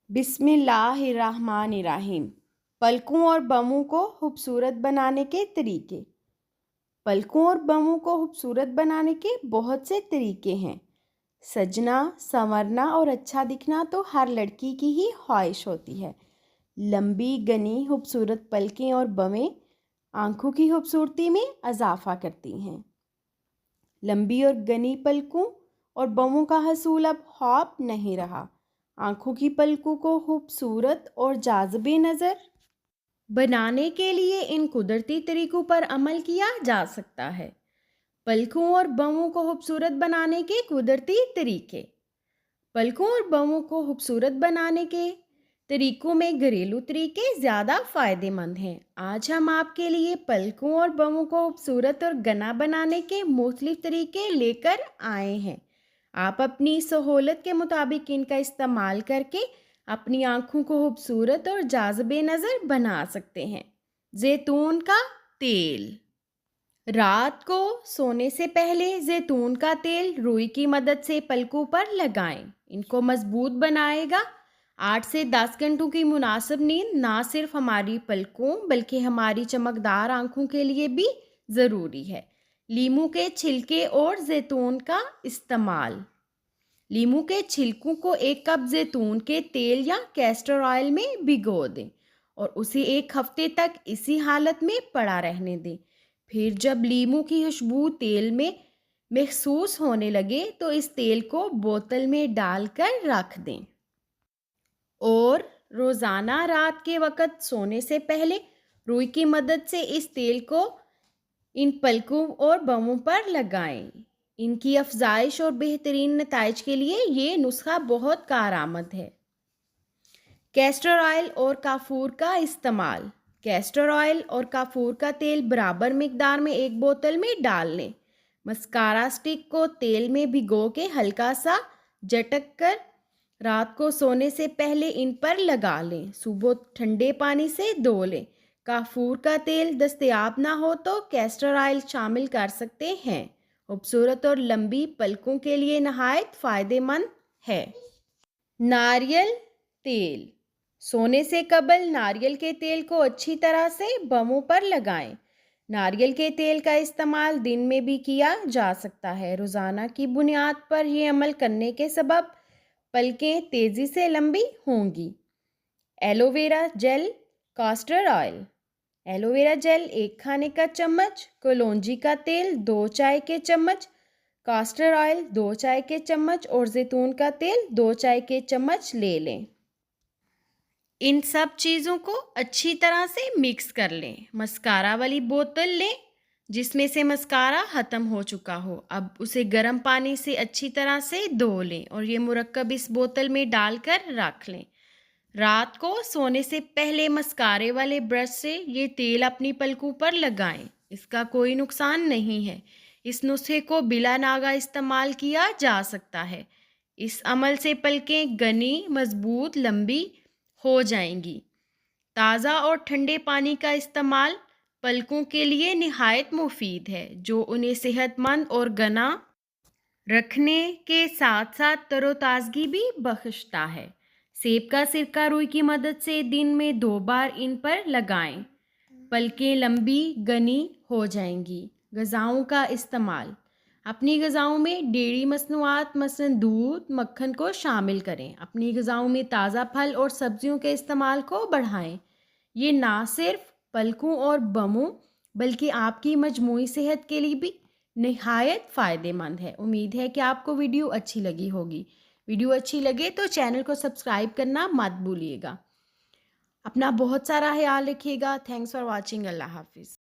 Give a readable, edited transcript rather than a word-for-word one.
बिस्मिल्लाहिर्रहमानिर्रहीम। पलकों और बमों को खूबसूरत बनाने के तरीके। पलकों और बमों को खूबसूरत बनाने के बहुत से तरीके हैं। सजना, संवरना और अच्छा दिखना तो हर लड़की की ही ख्वाहिश होती है। लंबी, घनी, खूबसूरत पलकें और बमें आंखों की खूबसूरती में इजाफा करती हैं। लंबी और घनी पलकों और बमों का हसूल अब ख्वाब नहीं रहा। आंखों की पलकों को खूबसूरत और जाज़िबे नज़र बनाने के लिए इन कुदरती तरीकों पर अमल किया जा सकता है। पलकों और बमों को खूबसूरत बनाने के कुदरती तरीके। पलकों और बमों को खूबसूरत बनाने के तरीकों में घरेलू तरीके ज़्यादा फ़ायदेमंद हैं। आज हम आपके लिए पलकों और बमों को खूबसूरत और घना बनाने के मुख्तलिफ तरीके लेकर आए हैं। आप अपनी सहूलत के मुताबिक इनका इस्तेमाल करके अपनी आँखों को खूबसूरत और जाज़िबे नज़र बना सकते हैं। जैतून का तेल। रात को सोने से पहले जैतून का तेल रुई की मदद से पलकों पर लगाएं। इनको मजबूत बनाएगा। 8 से 10 घंटों की मुनासिब नींद ना सिर्फ हमारी पलकों बल्कि हमारी चमकदार आँखों के लिए भी ज़रूरी है। लीमू के छिलके और जैतून का इस्तेमाल। लीमू के छिलकों को 1 कप जैतून के तेल या कैस्टर ऑयल में भिगो दें और उसे 1 हफ्ते तक इसी हालत में पड़ा रहने दें। फिर जब लीमू की खुशबू तेल में महसूस होने लगे तो इस तेल को बोतल में डालकर रख दें और रोज़ाना रात के वक़्त सोने से पहले रुई की मदद से इस तेल को इन पलकों और बमों पर लगाएं। इनकी अफजाइश और बेहतरीन नताइज के लिए ये नुस्खा बहुत कारआमद है। कैस्टर ऑयल और काफूर का इस्तेमाल। कैस्टर ऑयल और काफूर का तेल बराबर मिकदार में 1 बोतल में डाल लें। मस्कारा स्टिक को तेल में भिगो के हल्का सा झटक कर रात को सोने से पहले इन पर लगा लें। सुबह ठंडे पानी से धो लें। काफूर का तेल दस्तयाब ना हो तो कैस्टर ऑयल शामिल कर सकते हैं। खूबसूरत और लंबी पलकों के लिए नहायत फ़ायदेमंद है। नारियल तेल। सोने से कबल नारियल के तेल को अच्छी तरह से बमों पर लगाएं। नारियल के तेल का इस्तेमाल दिन में भी किया जा सकता है। रोज़ाना की बुनियाद पर यह अमल करने के सबब पलकें तेज़ी से लंबी होंगी। Aloe vera gel, caster oil. Aloe vera gel 1 खाने का चम्मच, कलौंजी का तेल 2 चाय के चम्मच, कास्टर ऑयल 2 चाय के चम्मच और जैतून का तेल 2 चाय के चम्मच ले लें। इन सब चीज़ों को अच्छी तरह से मिक्स कर लें। मस्कारा वाली बोतल लें जिसमें से मस्कारा ख़त्म हो चुका हो। अब उसे गर्म पानी से अच्छी तरह से धो लें और ये मुरक्कब इस बोतल में डालकर रख लें। रात को सोने से पहले मस्कारे वाले ब्रश से ये तेल अपनी पलकों पर लगाएं। इसका कोई नुकसान नहीं है। इस नुस्खे को बिला नागा इस्तेमाल किया जा सकता है। इस अमल से पलकें घनी, मजबूत, लंबी हो जाएंगी। ताज़ा और ठंडे पानी का इस्तेमाल पलकों के लिए निहायत मुफीद है जो उन्हें सेहतमंद और घना रखने के साथ साथ तरोताज़गी भी बख्शता है। सेब का सिरका रुई की मदद से दिन में 2 बार इन पर लगाएं। पलकें लंबी, घनी हो जाएंगी। ग़िज़ाओं का इस्तेमाल। अपनी ग़िज़ाओं में डेयरी मसनूआत मसलन दूध, मक्खन को शामिल करें। अपनी ग़िज़ाओं में ताज़ा फल और सब्जियों के इस्तेमाल को बढ़ाएं। ये ना सिर्फ पलकों और बमों बल्कि आपकी मजमूई सेहत के लिए भी निहायत फ़ायदेमंद है। उम्मीद है कि आपको वीडियो अच्छी लगी होगी। वीडियो अच्छी लगे तो चैनल को सब्सक्राइब करना मत भूलिएगा। अपना बहुत सारा ख्याल रखिएगा। Thanks for watching. अल्लाह हाफिज़।